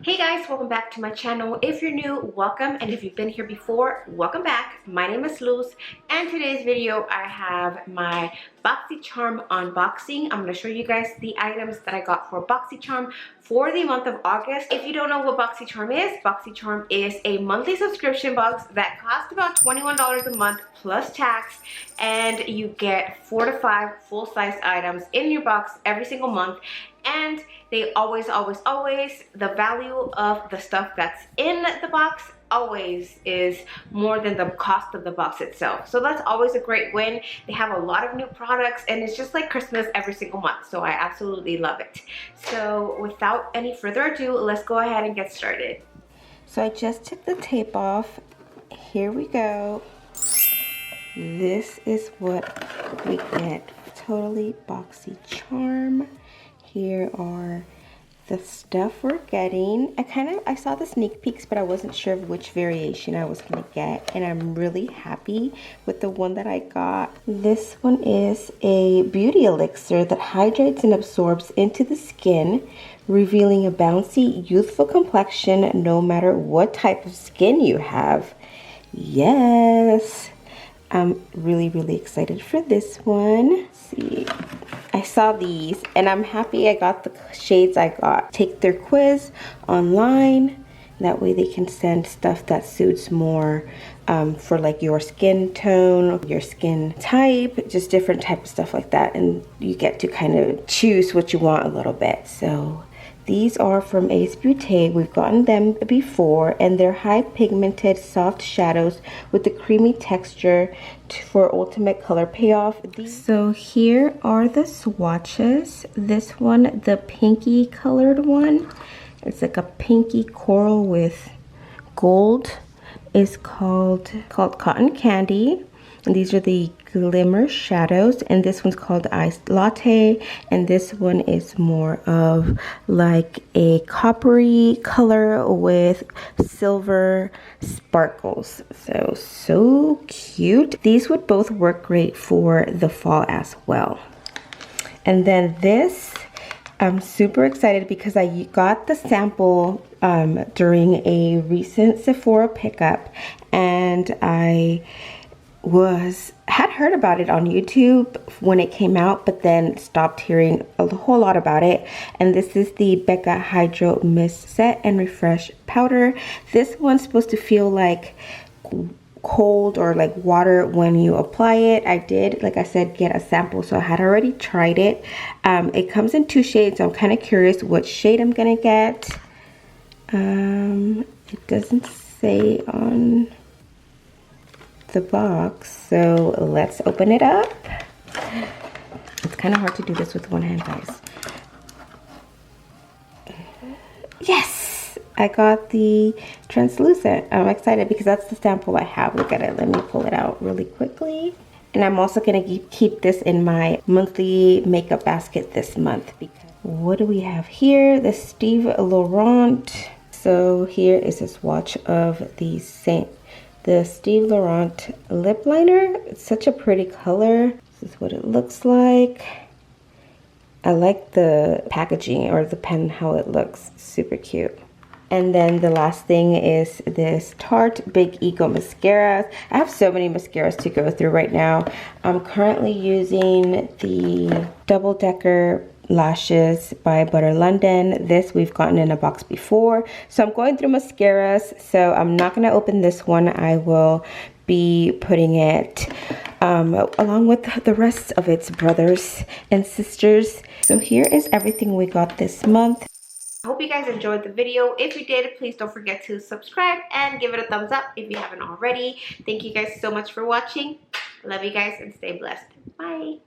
Hey guys, welcome back to my channel. If you're new, welcome, and if you've been here before, welcome back. My name is Luz, and today's video I have my Boxycharm unboxing. I'm going to show you guys the items that I got for Boxycharm for the month of August. If you don't know what Boxycharm is a monthly subscription box that costs about $21 a month plus tax, and you get 4 to 5 full-size items in your box every single month. And they always, the value of the stuff that's in the box always is more than the cost of the box itself. So that's always a great win. They have a lot of new products, and it's just like Christmas every single month. So I absolutely love it. So without any further ado, let's go ahead and get started. So I just took the tape off. Here we go. This is what we get. Totally Boxycharm. Here are the stuff we're getting. I saw the sneak peeks, but I wasn't sure of which variation I was gonna get, and I'm really happy with the one that I got. This one is a beauty elixir that hydrates and absorbs into the skin, revealing a bouncy, youthful complexion no matter what type of skin you have. Yes! I'm really excited for this one. Let's see. I saw these and I'm happy I got the shades I got. Take their quiz online. That way they can send stuff that suits more for like your skin tone, your skin type, just different type of stuff like that. And you get to kind of choose what you want a little bit. So these are from Ace Beauté. We've gotten them before, and they're high pigmented soft shadows with a creamy texture for ultimate color payoff. So here are the swatches. This one, the pinky colored one, it's like a pinky coral with gold, is called Cotton Candy. And these are the glimmer shadows, and this one's called Iced Latte, and this one is more of like a coppery color with silver sparkles. So cute. These would both work great for the fall as well. And then this, I'm super excited because I got the sample during a recent Sephora pickup, and I had heard about it on YouTube when it came out, but then stopped hearing a whole lot about it. And this is the Becca Hydro Mist Set and Refresh Powder. This one's supposed to feel like cold or like water when you apply it. I did, like I said, get a sample, so I had already tried it. It comes in 2 shades, so I'm kind of curious what shade I'm gonna get. It doesn't say on the box, so let's open it up. It's kind of hard to do this with one hand, guys. Yes, I got the translucent. I'm excited because that's the sample I have. Look at it. Let me pull it out really quickly. And I'm also gonna keep this in my monthly makeup basket this month. Because what do we have here? The Steve Laurent. So here is a swatch of the Steve Laurent lip liner. It's such a pretty color. This is what it looks like. I like the packaging, or the pen, how it looks. Super cute. And then the last thing is this Tarte Big Ego mascara. I have so many mascaras to go through right now. I'm currently using the Double Decker Lashes by Butter London. This we've gotten in a box before, so I'm going through mascaras, so I'm not going to open this one. I will be putting it along with the rest of its brothers and sisters. So here is everything we got this month. I hope you guys enjoyed the video. If you did, please don't forget to subscribe and give it a thumbs up if you haven't already. Thank you guys so much for watching. Love you guys and stay blessed. Bye.